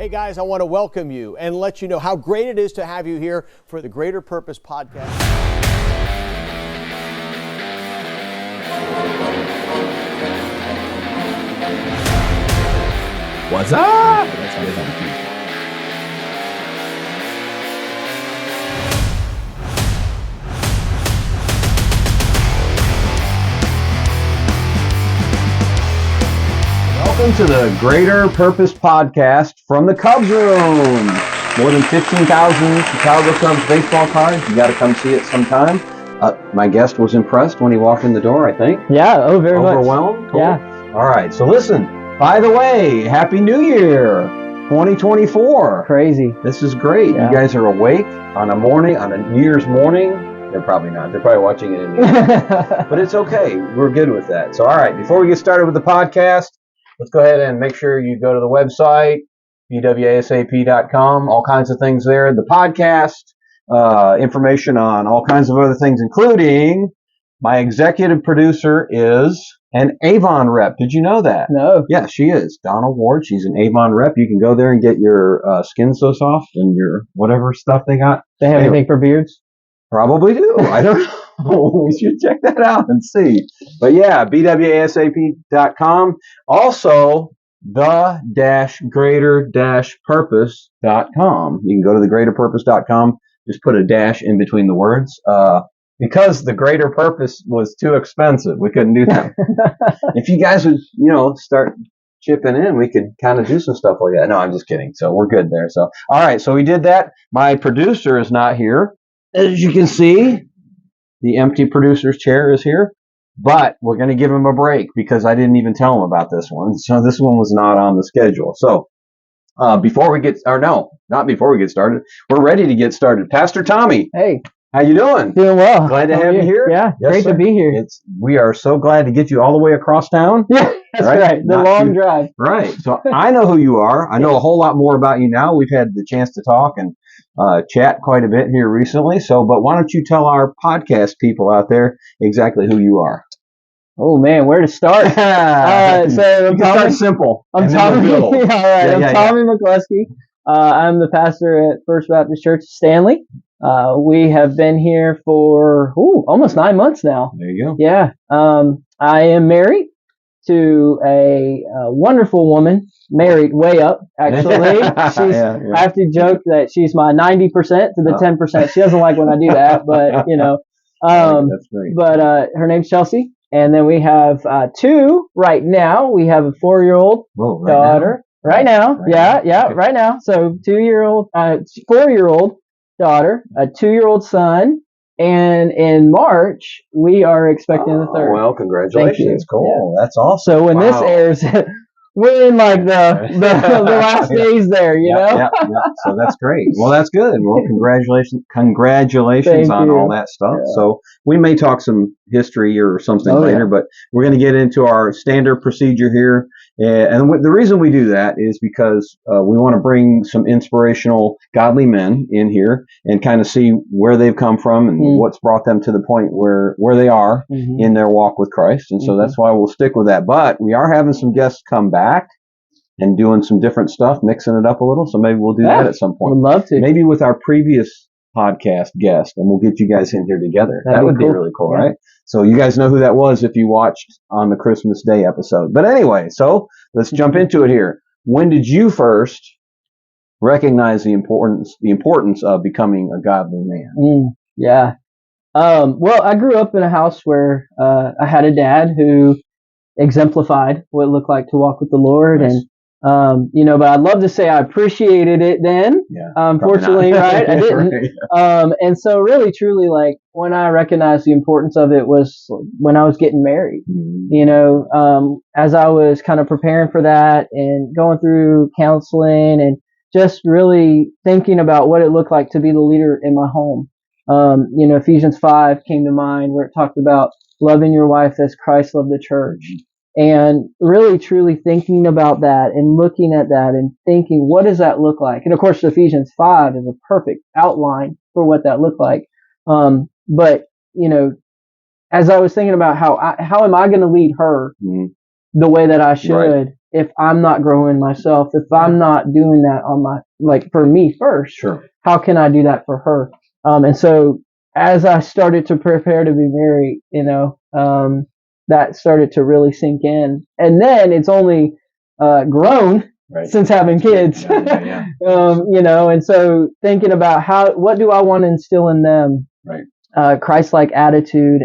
Hey guys, I want to welcome you and let you know how great it is to have you here for the Greater Purpose podcast. What's up? Welcome to the Greater Purpose podcast from the Cubs room. More than 15,000 Chicago Cubs baseball cards. You got to come see it sometime. My guest was impressed when he walked in the door, I think. Yeah, very much. Overwhelmed? Cool. Yeah. All right, so listen, by the way, Happy New Year 2024. Crazy. This is great. Yeah. You guys are awake on a New Year's morning. They're probably not. They're probably watching it in the evening. But it's okay. We're good with that. So, all right, before we get started with the podcast, let's go ahead and make sure you go to the website, bwasap.com, all kinds of things there. The podcast, information on all kinds of other things, including my executive producer is an Avon rep. Did you know that? No. Yeah, she is. Donna Ward. She's an Avon rep. You can go there and get your Skin So Soft and your whatever stuff they got. They have anything for beards? Probably do. I don't know. We should check that out and see. But yeah, bwasap.com. Also, the-greater-purpose.com. You can go to thegreaterpurpose.com. Just put a dash in between the words. Because the Greater Purpose was too expensive. We couldn't do that. If you guys would, start chipping in, we could kind of do some stuff like that. No, I'm just kidding. So we're good there. So, all right. So we did that. My producer is not here. As you can see, the empty producer's chair is here. But we're going to give him a break because I didn't even tell him about this one. So this one was not on the schedule. So not before we get started, we're ready to get started. Pastor Tommy. Hey. How you doing? Doing well. Glad to have you here. Yeah, yes, great sir. to be here. We are so glad to get you all the way across town. Yeah, that's right. The long drive. Right. So I know who you are. I know a whole lot more about you now. We've had the chance to talk and chat quite a bit here recently. So, but why don't you tell our podcast people out there exactly who you are? Oh man, where to start? So you can start simple. I'm Tommy. All right. I'm Tommy McClusky. I'm the pastor at First Baptist Church Stanley. We have been here for almost 9 months now. There you go. Yeah. I am married to a wonderful woman, married way up, actually. I have to joke that she's my 90% to the 10%. She doesn't like when I do that, but, that's great. But her name's Chelsea. And then we have two right now. We have a 4-year-old daughter. Right now. Right now. So 4-year-old daughter, a 2-year-old son, and in March we are expecting the third. Well, congratulations! Cool, Yeah. That's awesome. So when this airs, we're in like the last days there, you know. Yeah. So that's great. Well, that's good. Well, congratulations on all that stuff. Yeah. So we may talk some history or something later, but we're going to get into our standard procedure here. And the reason we do that is because we want to bring some inspirational, godly men in here and kind of see where they've come from and what's brought them to the point where they are in their walk with Christ. And so that's why we'll stick with that. But we are having some guests come back and doing some different stuff, mixing it up a little. So maybe we'll do that at some point. Would love to. Maybe with our previous podcast guest, and we'll get you guys in here together. That would be really cool, right? So you guys know who that was if you watched on the Christmas Day episode. But anyway, so let's jump into it here. When did you first recognize the importance of becoming a godly man? Well, I grew up in a house where I had a dad who exemplified what it looked like to walk with the Lord. Nice. And but I'd love to say I appreciated it then. Yeah, unfortunately, right? I didn't. Right. And so really, truly, like when I recognized the importance of it was when I was getting married. As I was kind of preparing for that and going through counseling and just really thinking about what it looked like to be the leader in my home. Ephesians 5 came to mind where it talked about loving your wife as Christ loved the church. And really, truly thinking about that and looking at that and thinking, what does that look like? And of course, Ephesians 5 is a perfect outline for what that looked like. But as I was thinking about how am I going to lead her the way that I should, if I'm not growing myself, if I'm not doing that on my, like for me first, Sure. how can I do that for her? And so as I started to prepare to be married, that started to really sink in. And then it's only grown since having kids. And so thinking about what do I want to instill in them? Right. Christ-like attitude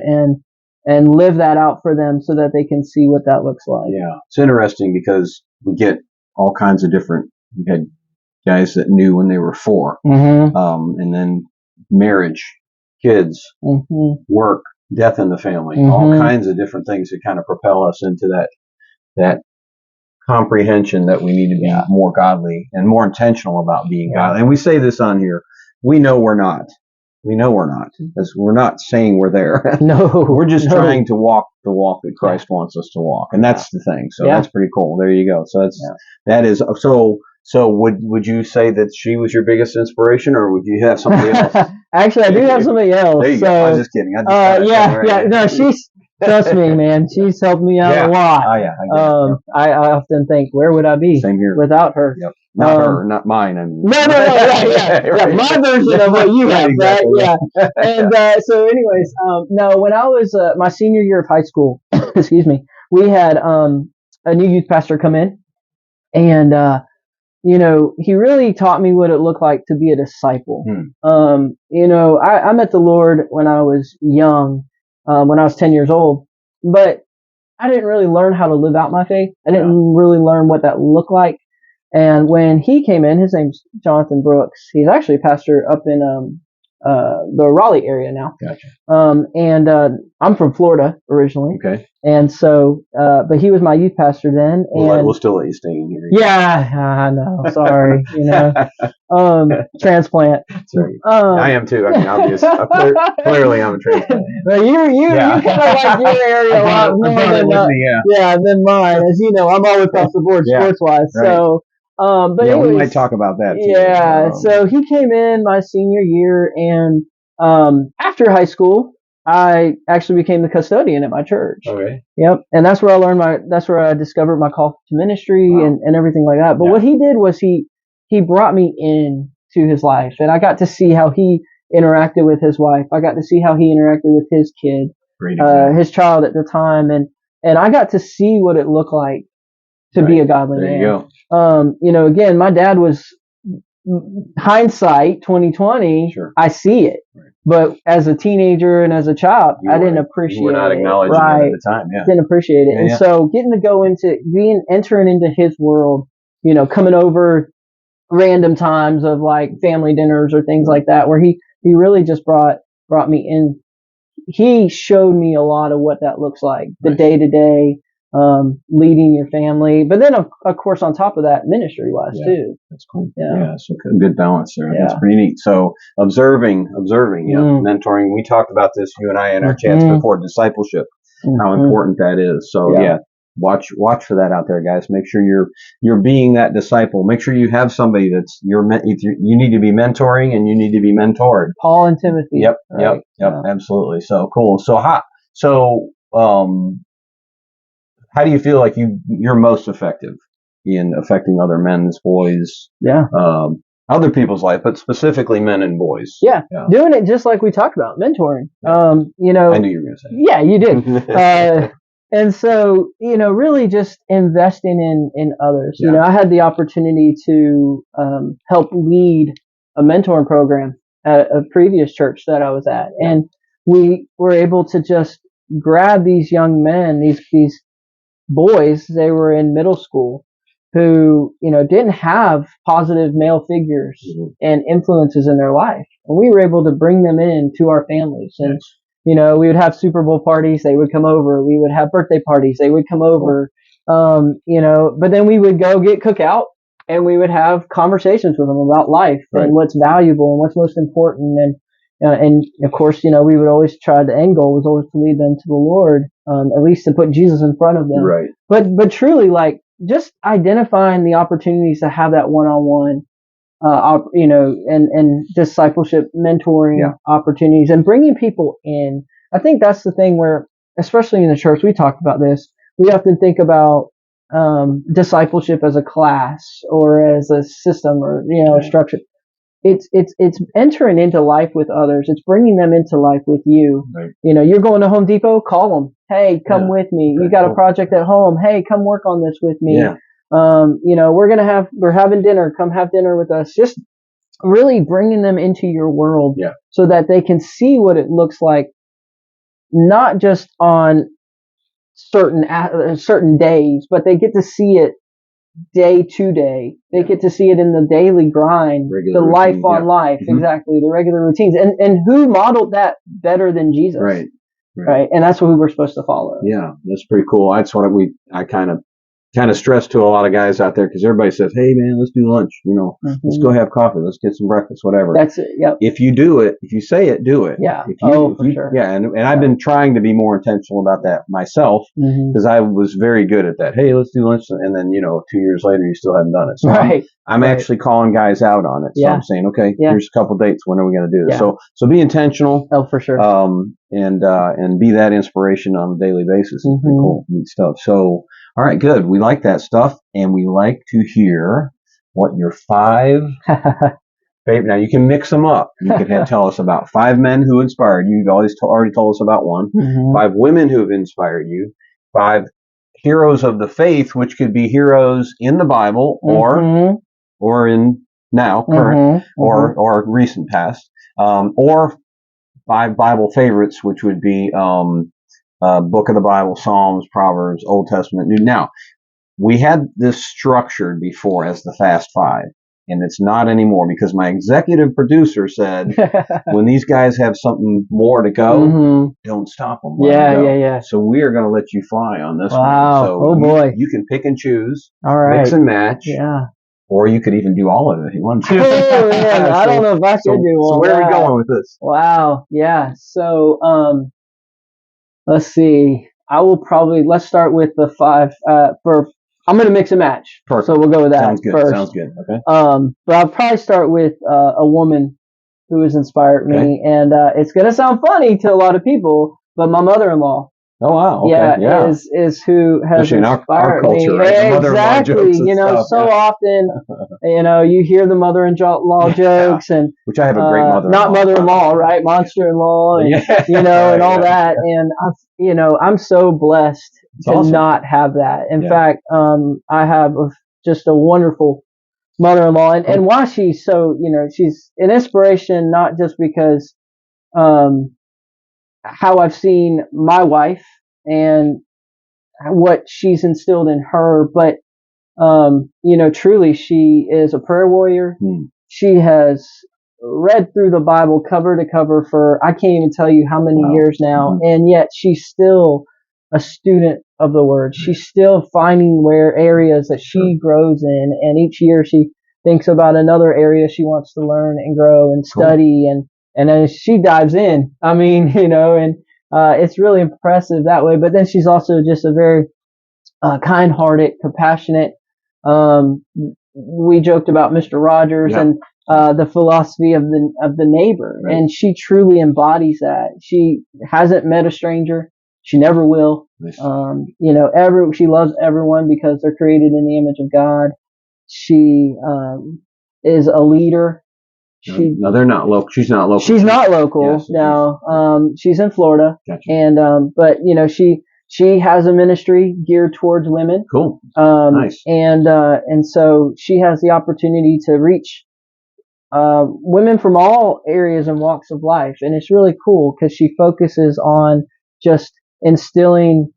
and live that out for them so that they can see what that looks like. Yeah. It's interesting because we get all kinds of different, we had guys that knew when they were 4, and then marriage, kids, work, death in the family, all kinds of different things that kind of propel us into that comprehension that we need to be more godly and more intentional about being godly. And we say this on here. We know we're not. We know we're not. Because we're not saying we're there. No. We're just trying to walk the walk that Christ wants us to walk. And that's the thing. So that's pretty cool. There you go. So that is so would you say that she was your biggest inspiration, or would you have somebody else? Actually, I do have somebody else. There you go. I was just kidding. No, trust me, man. She's helped me out a lot. Oh yeah. I often think, where would I be without her? Yep. Not her, not mine. I mean. No, right. My version of what you have, exactly. right? Yeah. And so, anyways, no, when I was my senior year of high school, excuse me, we had a new youth pastor come in, and he really taught me what it looked like to be a disciple. I met the Lord when I was young, when I was 10 years old, but I didn't really learn how to live out my faith. I didn't really learn what that looked like. And when he came in, his name's Jonathan Brooks. He's actually a pastor up in the Raleigh area now. Gotcha. And I'm from Florida originally. Okay. And so, but he was my youth pastor then. And we'll still let you stay in here. Yeah, I know. Sorry, transplant. Sorry. I am too. I mean, obvious. Clearly, I'm a transplant. Well, you kind of like your area a lot more than mine. As you know, I'm all across the board sports wise. Right. So, but anyways, we might talk about that too. Yeah. So he came in my senior year, and after high school, I actually became the custodian at my church. Okay. Yep. And that's where I discovered my call to ministry and everything like that. But what he did was he brought me in to his life, and I got to see how he interacted with his wife. I got to see how he interacted with his kid, his child at the time. And I got to see what it looked like to be a godly man. There you go. Again, my dad was, hindsight 2020, I see it. Right. But as a teenager and as a child, I didn't appreciate it. You were not acknowledging it at the time. Yeah. Didn't appreciate it. And so getting to go entering into his world, coming over random times of like family dinners or things like that, where he really just brought me in. He showed me a lot of what that looks like, the day to day, leading your family, but then of course on top of that, ministry wise too. That's cool. Yeah, so good balance there. That's pretty neat. So observing, mentoring. We talked about this, you and I, in our chats before, discipleship, how important that is. So watch for that out there, guys. Make sure you're being that disciple. Make sure you have somebody that's you need to be mentoring and you need to be mentored. Paul and Timothy. Yep, absolutely. So cool. How do you feel like you're most effective in affecting other men's, boys, other people's life, but specifically men and boys? Yeah. Doing it just like we talked about, mentoring. I knew you were going to say that. Yeah, you did. And so, really just investing in others. Yeah. I had the opportunity to help lead a mentoring program at a previous church that I was at, and we were able to just grab these young men, these boys. They were in middle school who, didn't have positive male figures and influences in their life. And we were able to bring them into our families. And, we would have Super Bowl parties. They would come over. We would have birthday parties. They would come over. But then we would go get cookout and we would have conversations with them about life and what's valuable and what's most important. And of course, we would always try, the end goal was always to lead them to the Lord, at least to put Jesus in front of them. Right. But truly, like, just identifying the opportunities to have that one-on-one, and discipleship, mentoring opportunities, and bringing people in. I think that's the thing where, especially in the church, we talked about this. We often think about discipleship as a class or as a system or a structure. It's entering into life with others. It's bringing them into life with you. Right. You're going to Home Depot, call them. Hey, come with me. You got a project at home. Hey, come work on this with me. Yeah. We're having dinner. Come have dinner with us. Just really bringing them into your world so that they can see what it looks like, not just on certain days, but they get to see it day to day. They get to see it in the daily grind, the life on life, exactly, the regular routines. And who modeled that better than Jesus? Right. And that's who we're supposed to follow. Yeah, that's pretty cool. That's what I kind of stress to a lot of guys out there, because everybody says, hey man, let's do lunch, let's go have coffee, let's get some breakfast, whatever. That's it. Yep. If you do it, if you say it, do it. Yeah. For sure. Yeah. And I've been trying to be more intentional about that myself, because I was very good at that. Hey, let's do lunch. And then, 2 years later, you still haven't done it. So I'm actually calling guys out on it. So I'm saying, okay, here's a couple dates. When are we going to do this? So be intentional. Oh, for sure. And be that inspiration on a daily basis. It's pretty cool, neat stuff. So, all right, good. We like that stuff, and we like to hear what your 5 favorite. Now you can mix them up. You can tell us about 5 men who inspired you. You've already told us about one. 5 women who have inspired you. 5 heroes of the faith, which could be heroes in the Bible or in now current or recent past, or 5 Bible favorites, which would be book of the Bible, Psalms, Proverbs, Old Testament, New. Now, we had this structured before as the Fast 5, and it's not anymore, because my executive producer said, when these guys have something more to go, don't stop them. Yeah. So we are going to let you fly on this one. Wow. So boy. You can pick and choose, all right, mix and match. Yeah. Or you could even do all of it if you want to. Oh, man, I don't know if I could do all So where that. are we going with this? Wow. Yeah. So, let's see. Let's start with the 5. I'm going to mix and match. Perfect. So we'll go with that Sounds good. first. Sounds good. Okay. But I'll probably start with a woman who has inspired me, and it's going to sound funny to a lot of people, but my mother-in-law. Oh wow! Okay. Yeah, is who has especially inspired our culture, me. right? Exactly. Often, you hear the mother-in-law jokes, and which I have a great mother-in-law. Not mother-in-law, right? Monster-in-law, and and all that. And I'm so blessed to not have that. In fact, I have just a wonderful mother-in-law, and why she's so, she's an inspiration, not just because how I've seen my wife and what she's instilled in her, but truly she is a prayer warrior. She has read through the Bible cover to cover for I can't even tell you how many years now, and yet she's still a student of the Word. She's still finding areas that she grows in, and each year she thinks about another area she wants to learn and grow and study, and then she dives in. I mean, and it's really impressive that way. But then she's also just a very kind-hearted, compassionate. We joked about Mr. Rogers and the philosophy of the neighbor, and she truly embodies that. She hasn't met a stranger. She never will. Nice. She loves everyone because they're created in the image of God. She is a leader. No, they're not local. She's not local. She's not local. Yes, no. She's in Florida. Gotcha. And but she has a ministry geared towards women. Cool. Nice. And so she has the opportunity to reach women from all areas and walks of life, and it's really cool because she focuses on just instilling.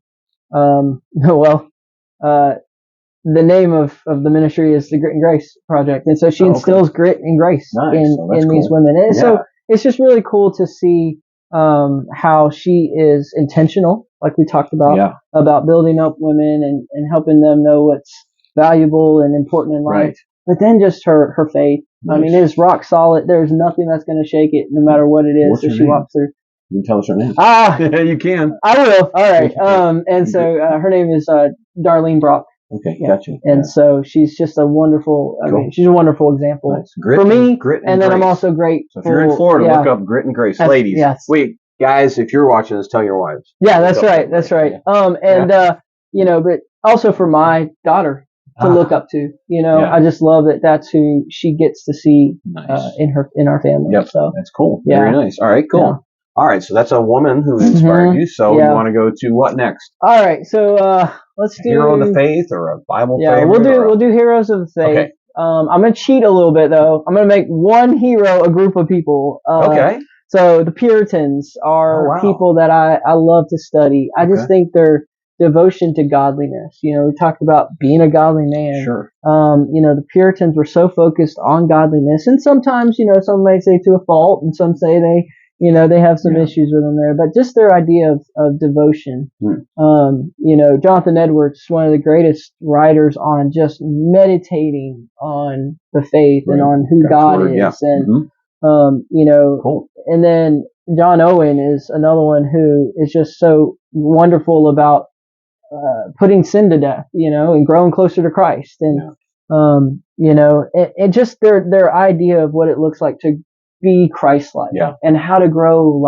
The name of the ministry is the Grit and Grace Project, and so she instills grit and grace in these women. And so it's just really cool to see how she is intentional, like we talked about building up women and helping them know what's valuable and important in life. Right. But then just her faith. Nice. I mean, it's rock solid. There's nothing that's going to shake it, no matter what it is that she walks through. You can tell us her name. You can. I will. All right. And so her name is Darlene Brock. Okay, gotcha. And so she's just a wonderful. I mean, she's a wonderful example for me. And then I'm also great. So if you're in Florida, look up Grit and Grace, ladies. Yes. Wait, guys, if you're watching this, tell your wives. Yeah, that's right. That's right. But also for my daughter to look up to. I just love that that's who she gets to see in our family. Yep. So that's cool. Very nice. All right, cool. Yeah. All right, so that's a woman who inspired you. So you want to go to what next? All right, so let's do Hero of the Faith or a Bible favorite? Yeah, we'll do Heroes of the Faith. Okay. I'm gonna cheat a little bit though. I'm gonna make one hero a group of people. Okay. So the Puritans are people that I love to study. I just think their devotion to godliness. We talked about being a godly man. Sure. The Puritans were so focused on godliness, and sometimes, some may say to a fault, and some say they have some issues with them there, but just their idea of devotion. Jonathan Edwards, one of the greatest writers on just meditating on the faith and on who God is. And, cool. And then John Owen is another one who is just so wonderful about, putting sin to death, and growing closer to Christ. And, and just their idea of what it looks like to be Christ-like and how to grow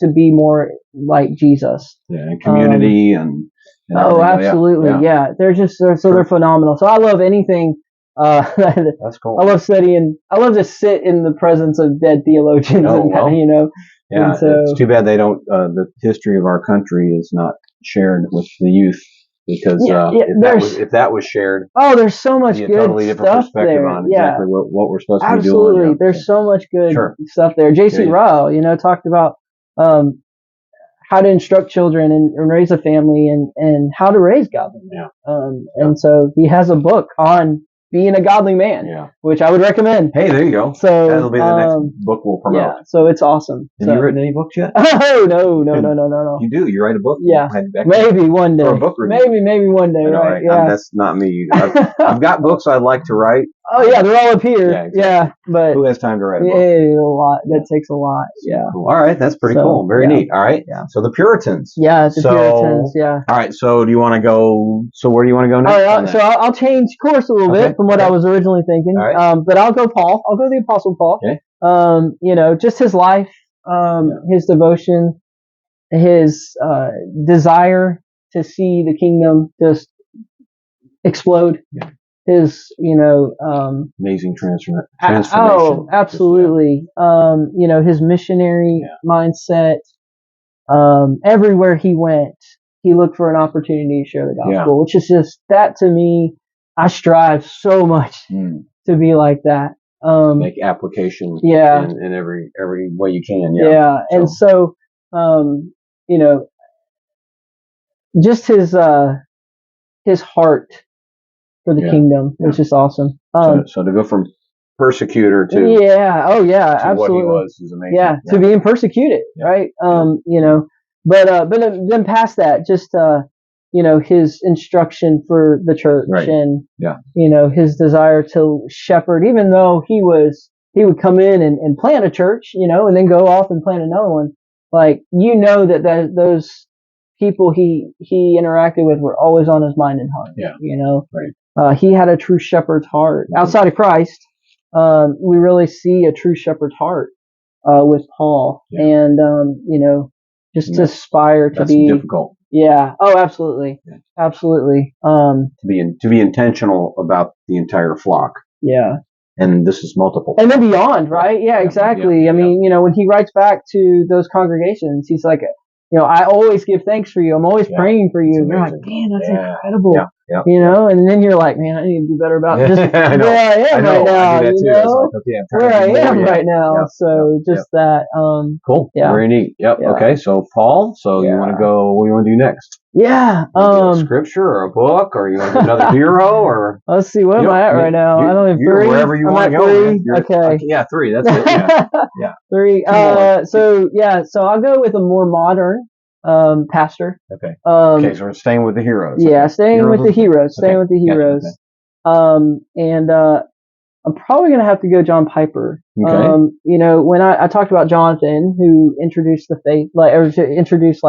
to be more like Jesus. Yeah, and community and absolutely. Yeah. They're phenomenal. So I love anything. That's cool. I love studying. I love to sit in the presence of dead theologians Yeah, and so, it's too bad they don't. The history of our country is not shared with the youth. Because if that was shared, there's so much good totally different stuff perspective there. on exactly what we're supposed to be doing. Absolutely, there's so much good stuff there. J.C. Ryle, talked about how to instruct children and raise a family and how to raise godly men. And so he has a book on being a godly man, which I would recommend. Hey, there you go. So that'll be the next book we'll promote. Yeah, so it's awesome. Have you written any books yet? Oh, no. You do? You write a book? Yeah, maybe one day. For a book review? Maybe one day, right? Yeah. That's not me. I've got books I'd like to write. Oh yeah, they're all up here. Yeah, exactly. But who has time to write a book? A lot. That takes a lot. Yeah. Cool. All right, that's pretty cool. Very neat. All right. Yeah. So the Puritans. Yeah, the Puritans. Yeah. All right. So do you want to go? So where do you want to go next? All right. So I'll change course a little bit from what I was originally thinking. All right. But I'll go Paul. I'll go the Apostle Paul. Okay. Just his life, his devotion, his desire to see the kingdom just explode. Yeah. His, amazing transformation. Oh, absolutely. His missionary mindset. Everywhere he went, he looked for an opportunity to share the gospel, which is just, that to me, I strive so much to be like that. Make application in every way you can. Yeah. And so, just his heart for the kingdom was just awesome. So to go from persecutor to absolutely. What he was is amazing. Yeah, to being persecuted, right? But then past that, just his instruction for the church and his desire to shepherd, even though he would come in and plant a church, and then go off and plant another one. That those people he interacted with were always on his mind and heart. Yeah. He had a true shepherd's heart. Outside of Christ, we really see a true shepherd's heart with Paul, and just to aspire to be difficult. Yeah. Oh, absolutely. Yeah. Absolutely. To be intentional about the entire flock. Yeah. And this is multiple. And then beyond, right? Yeah, exactly. I mean, when he writes back to those congregations, he's like, I always give thanks for you. I'm always praying for you. And you're like, man, that's incredible. Yeah. And then you're like, man, I need to do better about just where I am right now. I do that too. Where I am right now. So just that. Cool. Yeah. Very neat. Yep. Yeah. Okay. So Paul. So you want to go? What do you want to do next? Yeah. A scripture or a book, or you want to do another hero, or let's see. What am I at right now? I don't have 3. Wherever you want to go. Okay. Yeah, 3. That's it. Yeah. 3. So I'll go with a more modern pastor. Okay. So we're staying with the heroes. Yeah, staying with the heroes. And I'm probably gonna have to go John Piper. Okay. When I talked about Jonathan, who introduced the faith, introduced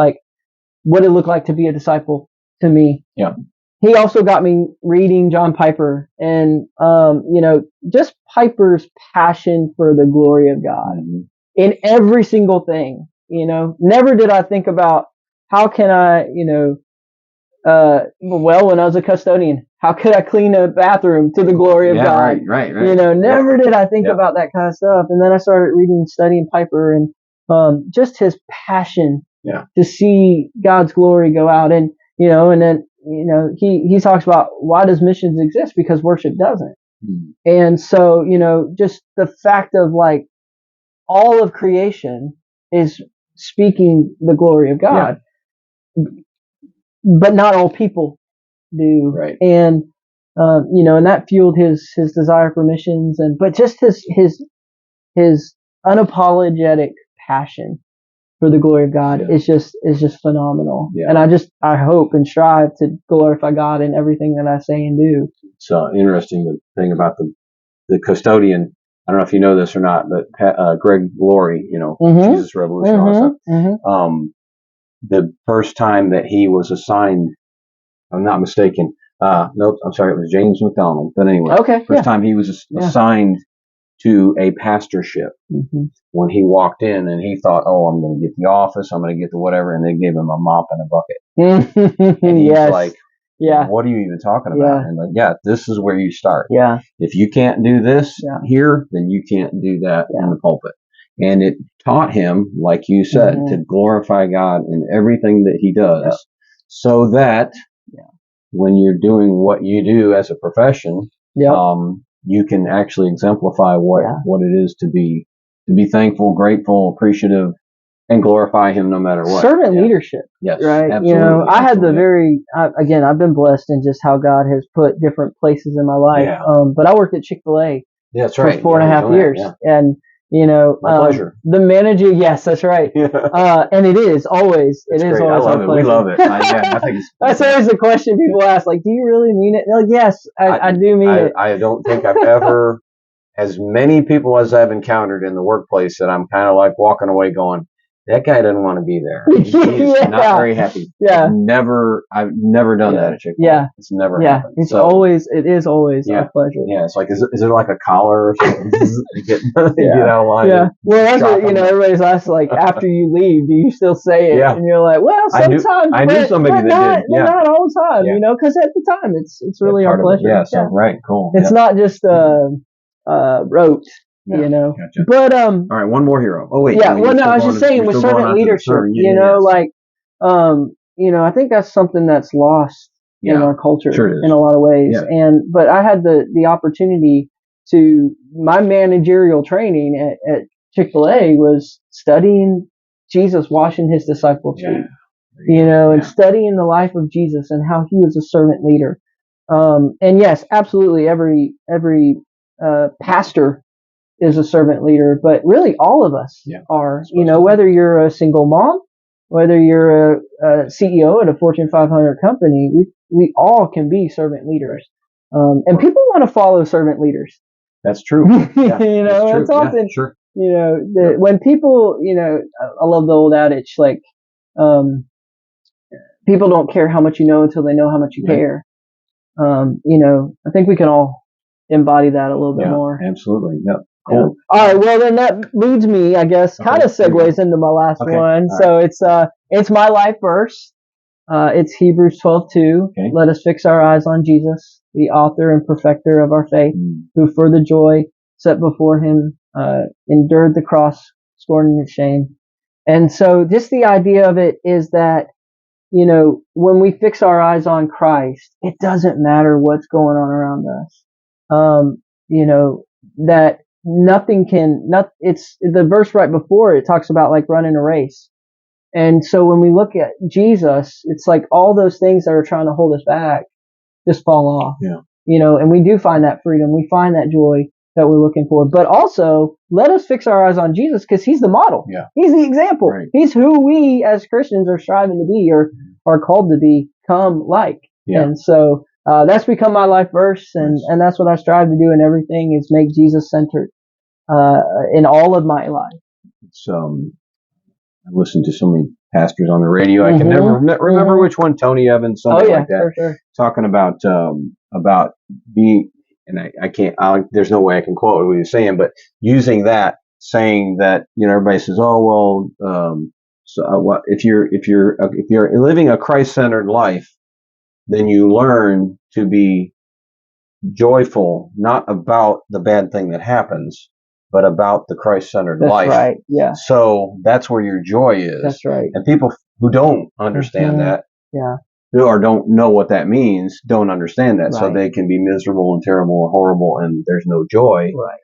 what it looked like to be a disciple to me. Yeah. He also got me reading John Piper, and just Piper's passion for the glory of God in every single thing. Never did I think about how can I, well, when I was a custodian, how could I clean a bathroom to the glory of God? Right. Never did I think about that kind of stuff. And then I started reading, studying Piper, and just his passion to see God's glory go out. And, and then, he talks about, why does missions exist? Because worship doesn't. And so, just the fact of like all of creation is speaking the glory of God, but not all people do. Right. And, and that fueled his desire for missions, but just his unapologetic passion for the glory of God is just phenomenal. Yeah. And I hope and strive to glorify God in everything that I say and do. It's interesting, the thing about the custodian. I don't know if you know this or not, but Greg Laurie, Jesus Revolution, all that stuff. The first time that he was assigned, if I'm not mistaken, nope, I'm sorry, it was James McDonald. But anyway, first time he was assigned to a pastorship. When he walked in, and he thought, oh, I'm going to get the office, I'm going to get the whatever, and they gave him a mop and a bucket. And he's like, what are you even talking about? And like, this is where you start. If you can't do this here, then you can't do that in the pulpit. And it taught him, like you said, to glorify God in everything that he does, so that when you're doing what you do as a profession, you can actually exemplify what it is to be thankful, grateful, appreciative, and glorify him no matter what. Servant leadership. Yes. Right. Absolutely, I had again, I've been blessed in just how God has put different places in my life. But I worked at Chick-fil-A for 4.5 years. And, my pleasure. The manager, yes, that's right. And it is always, great. I love it. We love it. I think that's always the question people ask, like, do you really mean it? They're like, yes, I do mean it. I don't think I've ever, as many people as I've encountered in the workplace, that I'm kind of like walking away going, that guy doesn't want to be there. He's not very happy. I've never done that at Chick-fil-A. It's never happened. It is always a pleasure. Yeah, it's like, is it like a collar or something? get out of line. Yeah. Well, that's what, everybody's asked, like, after you leave, do you still say it? And you're like, well, sometimes. I knew somebody that did. Not all the time, because at the time, it's really our pleasure. So, right, cool. It's not just rote. Gotcha. But all right, one more hero. Oh wait, I was just saying with servant leadership, I think that's something that's lost in our culture in a lot of ways. But I had the opportunity my managerial training at Chick-fil-A was studying Jesus washing his disciples' feet, and studying the life of Jesus and how he was a servant leader. And yes, absolutely, every pastor is a servant leader, but really all of us are, whether you're a single mom, whether you're a CEO at a Fortune 500 company, we all can be servant leaders. And people want to follow servant leaders. That's true. It's often, when people, I love the old adage, like, people don't care how much you know until they know how much you care. I think we can all embody that a little bit more. Absolutely. Yep. Cool. All right. Well, then that leads me, I guess, kind of segues into my last one. So it's my life verse. It's Hebrews 12:2. Let us fix our eyes on Jesus, the author and perfecter of our faith, who for the joy set before him endured the cross, scorning its shame. And so just the idea of it is that, when we fix our eyes on Christ, it doesn't matter what's going on around us. That it's the verse right before it talks about like running a race. And so when we look at Jesus, it's like all those things that are trying to hold us back just fall off. And we do find that freedom. We find that joy that we're looking for. But also, let us fix our eyes on Jesus because he's the model. He's the example. Right. He's who we as Christians are striving to be or are called to become like. And so that's become my life verse. And that's what I strive to do in everything is make Jesus centered in all of my life. It's, I listen to so many pastors on the radio. I can never remember which one, Tony Evans, something like that, for sure. Talking about being, and I can't, there's no way I can quote what he was saying, but using that, saying that, everybody says, oh, well, so what, if you're living a Christ-centered life, then you learn to be joyful, not about the bad thing that happens, but about the Christ-centered life. That's right. Yeah. So that's where your joy is. That's right. And people who don't understand that, or don't know what that means, don't understand that. Right. So they can be miserable and terrible and horrible, and there's no joy. Right.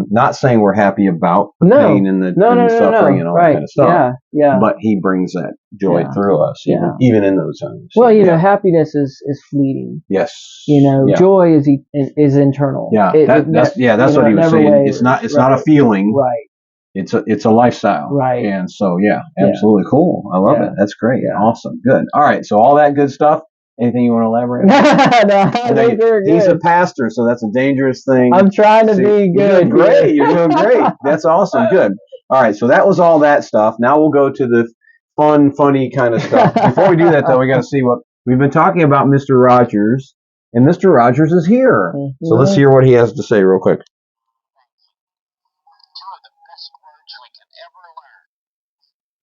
Not saying we're happy about the pain and the suffering and all that kind of stuff. Yeah. But he brings that joy through us, even in those times. Well, you know, happiness is fleeting. Yes. You know, joy is internal. Yeah. That's what he was saying. Wavers. It's not a feeling. Right. It's a lifestyle. Right. And so, absolutely cool. I love it. That's great. Yeah. Awesome. Good. All right. So all that good stuff. Anything you want to elaborate on? No, he's a pastor, so that's a dangerous thing. I'm trying to be good. You're doing great. That's awesome. Good. All right. So that was all that stuff. Now we'll go to the fun, funny kind of stuff. Before we do that, though, we got to see what we've been talking about. Mr. Rogers, and Mr. Rogers is here. Mm-hmm. So let's hear what he has to say real quick.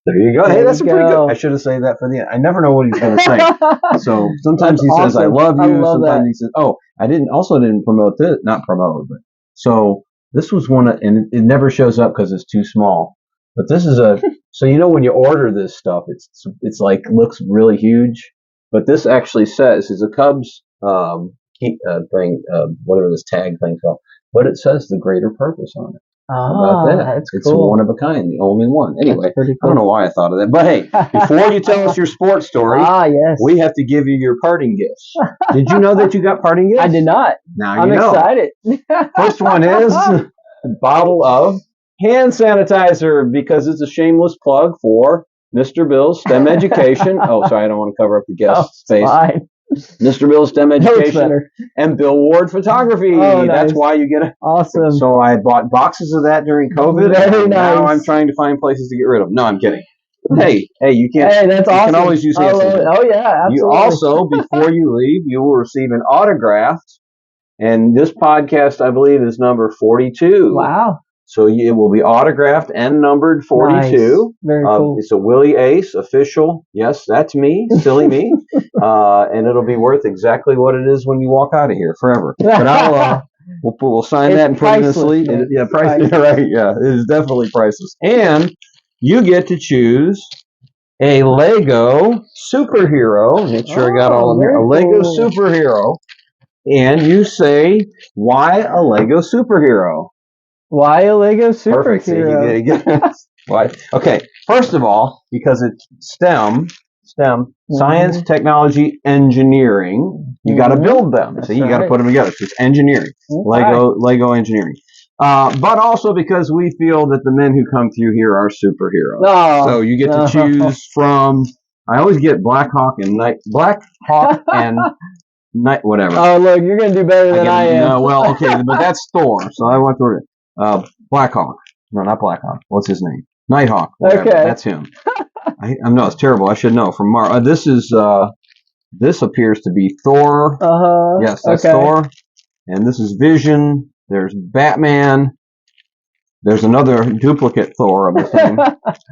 There you go. Hey, that's pretty good. I should have said that for the end. I never know what he's going to say. So sometimes he says, "I love you." Sometimes he says, "Oh, I didn't promote this." Not promote, but so this was one, and it never shows up because it's too small. But this is so you know when you order this stuff, it's like looks really huge, but this actually says it's a Cubs thing, whatever this tag thing's called, but it says the greater purpose on it. How about that? It's cool. One of a kind, the only one. Anyway, cool. I don't know why I thought of that. But hey, before you tell us your sports story, we have to give you your parting gifts. Did you know that you got parting gifts? I did not. Now you know. I'm excited. First one is a bottle of hand sanitizer, because it's a shameless plug for Mr. Bill's STEM education. Oh, sorry, I don't want to cover up the guest's face. Fine. Mr. Bill's STEM education and Bill Ward photography. Oh, nice. That's why you get it. Awesome. So I bought boxes of that during COVID. Very nice. Now I'm trying to find places to get rid of them. No, I'm kidding. Hey, you can't. Hey, that's awesome. You can always use hand sanitizer. Oh yeah, absolutely. You also, before you leave, you will receive an autograph. And this podcast, I believe, is number 42. Wow. So it will be autographed and numbered 42. Nice. Very cool. It's a Willie Ace official. Yes, that's me, silly me. And it'll be worth exactly what it is when you walk out of here forever. But we'll sign that and put it in the sleeve. Priceless. Right? Yeah, it is definitely priceless. And you get to choose a Lego superhero. Make sure I got all of them here. A Lego superhero, and you say why a Lego superhero. Why a Lego superhero? Perfect. Why? Okay. First of all, because it's STEM, science, technology, engineering. You got to build them. That's you got to put them together. So it's engineering. Lego engineering. But also because we feel that the men who come through here are superheroes. Oh, so you get to choose from. I always get Black Hawk and Night, whatever. Oh, look, you're going to do better than I am. No, well, okay, but that's Thor. So I went through it. Black Hawk. No, not Black Hawk. What's his name? Nighthawk. Whatever. Okay. That's him. No, it's terrible. I should know. From this appears to be Thor. Yes, that's Thor. And this is Vision. There's Batman. There's another duplicate Thor of the thing.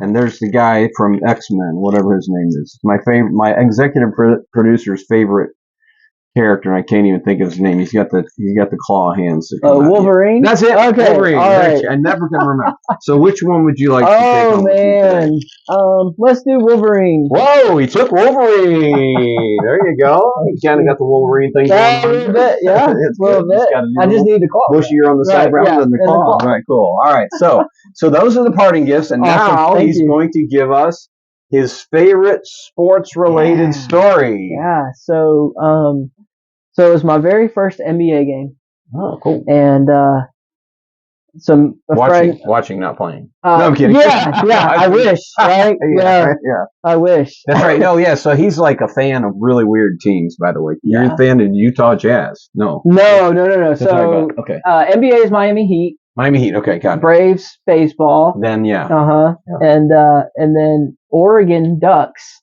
And there's the guy from X-Men, whatever his name is. My executive producer's favorite character, and I can't even think of his name. He's got the claw hands. Wolverine? That's it. Okay. Wolverine. All right. I never can remember. So which one would you like to take home? Oh, man. Let's do Wolverine. Whoa, he took Wolverine. There you go. You kind of got the Wolverine thing going on. A little bit, yeah. It's a little bit. I just need the claw. Bushier on the side rather than the claw. All right, cool. All right, so those are the parting gifts, and now he's going to give us his favorite sports-related story. Yeah, so it was my very first NBA game. Oh, cool. And watching, not playing. No, I'm kidding. Yeah, I wish, right? Yeah. I wish. That's right. No, yeah, so he's like a fan of really weird teams, by the way. You're a fan of Utah Jazz? No. No. So, okay. NBA is Miami Heat. Miami Heat, okay, got it. Braves, baseball. Then, yeah. And then Oregon Ducks.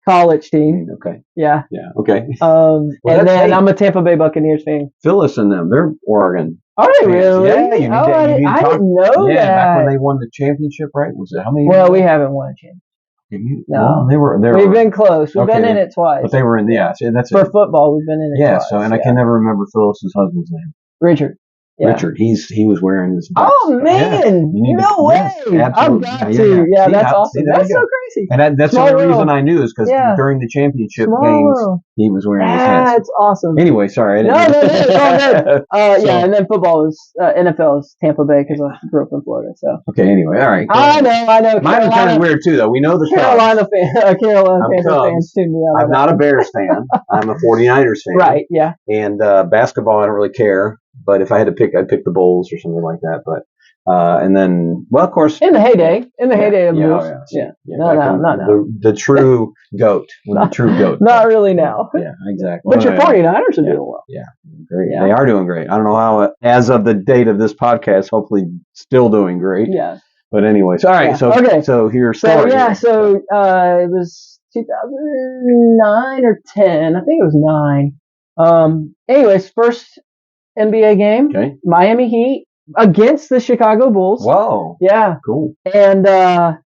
College team. Okay. Yeah. Yeah. Okay. And then I'm a Tampa Bay Buccaneers fan. Phyllis and them, they're Oregon. Are they really? Yeah. I didn't know that. Yeah, back when they won the championship, right? Was it how many? Well, we haven't won a championship. No. Well, we've been close. We've been in Okay. it twice. But they were in that's For it. football, we've been in it Yeah. twice. So, and I can never remember Phyllis's husband's name. Richard. Yeah. Richard. He was wearing his Bucks. Oh man! Yeah. No way! Yes, I've got to. Yeah, See, that's awesome. That's so crazy. And that's Small the only reason world. I knew is because during the championship Small games, world. he was wearing his hat. That's awesome. Anyway, sorry. No, it's all good. So- yeah, and then football is NFL is Tampa Bay because I grew up in Florida. So. Okay. Anyway, all right. I know. Mine are kind of weird too, though. We know the Carolina I'm Panther Cubs. fans tune me out. I'm not a Bears fan. I'm a 49ers fan. Right. Yeah. And basketball, I don't really care. But if I had to pick, I'd pick the Bulls or something like that. But and then, well, of course, in the heyday of the Bulls. Yeah. No. The true goat, the true goat. Not really now. Yeah, exactly. But your 49ers are doing well. Yeah, great. Yeah. They are doing great. I don't know how, as of the date of this podcast, hopefully still doing great. Yeah. But anyways, all right. Yeah. So here's story. So it was 2009 or 10. I think it was 9. Anyways, first NBA game. Okay. Miami Heat against the Chicago Bulls. Whoa. Yeah. Cool. And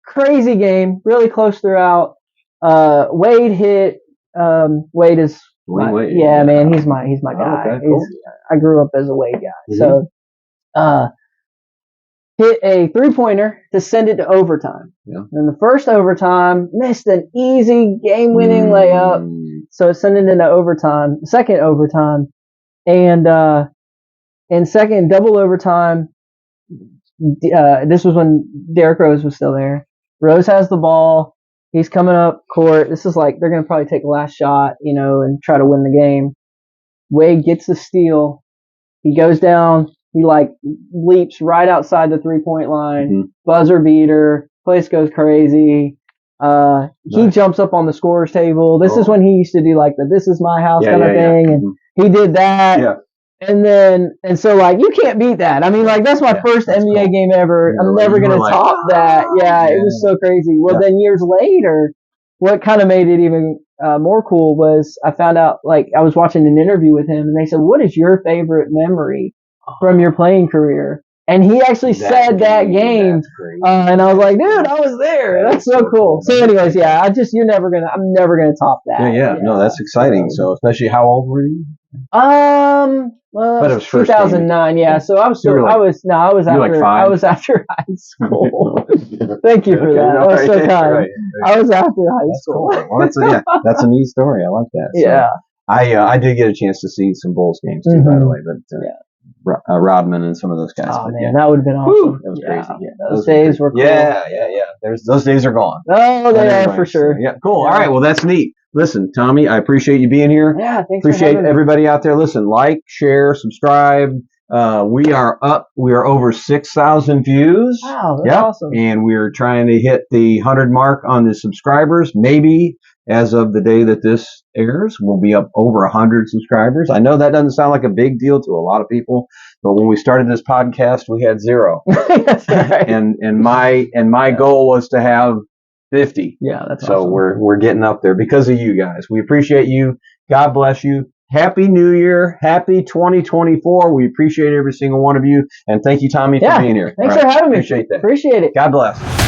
crazy game, really close throughout. Wade hit. Wade is Wade. Yeah, man, he's my guy. Okay, cool. I grew up as a Wade guy. Mm-hmm. So hit a 3-pointer to send it to overtime. Yeah. And the first overtime missed an easy game-winning layup, so it sent it into overtime. Second overtime, and in second double overtime, this was when Derrick Rose was still there. Rose has the ball. He's coming up court. This is like they're going to probably take a last shot, and try to win the game. Wade gets the steal. He goes down. He leaps right outside the 3-point line. Mm-hmm. Buzzer beater. Place goes crazy. He jumps up on the scorer's table. This is when he used to do the "This is my house" kind of thing, and he did that. Yeah. And so you can't beat that. I mean, that's my first NBA game ever. I'm never going to top that. Yeah, it was so crazy. Well, then years later, what kind of made it even more cool was I found out, I was watching an interview with him, and they said, "What is your favorite memory from your playing career?" And he actually said that game. And I was like, dude, I was there. That's so cool. So anyways, I'm never going to top that. Yeah. No, that's exciting. So especially, how old were you? Well, But it was 2009. Yeah. So I was after high school. Thank you for that. That was so kind. Right. I was after high school. Cool. Well, that's a neat story. I like that. So, yeah. I did get a chance to see some Bulls games too, by the way, but Rodman and some of those guys. Oh but, man, that would have been awesome. That was crazy. Yeah. Those days were cool. Yeah. Those days are gone. Oh, they are for sure. Yeah, cool. Yeah. All right, well, that's neat. Listen, Tommy, I appreciate you being here. Yeah, thanks. Appreciate everybody out there. Listen, like, share, subscribe. We are up. We are over 6,000 views. Wow, that's awesome. And we're trying to hit the 100 mark on the subscribers. Maybe as of the day that this airs, we'll be up over 100 subscribers. I know that doesn't sound like a big deal to a lot of people, but when we started this podcast, we had 0. That's right. And my goal was to have 50. Yeah, that's so awesome. We're getting up there because of you guys. We appreciate you. God bless you. Happy New Year. Happy 2024. We appreciate every single one of you. And thank you, Tommy, for being here. Thanks for having me. Appreciate that. Appreciate it. God bless.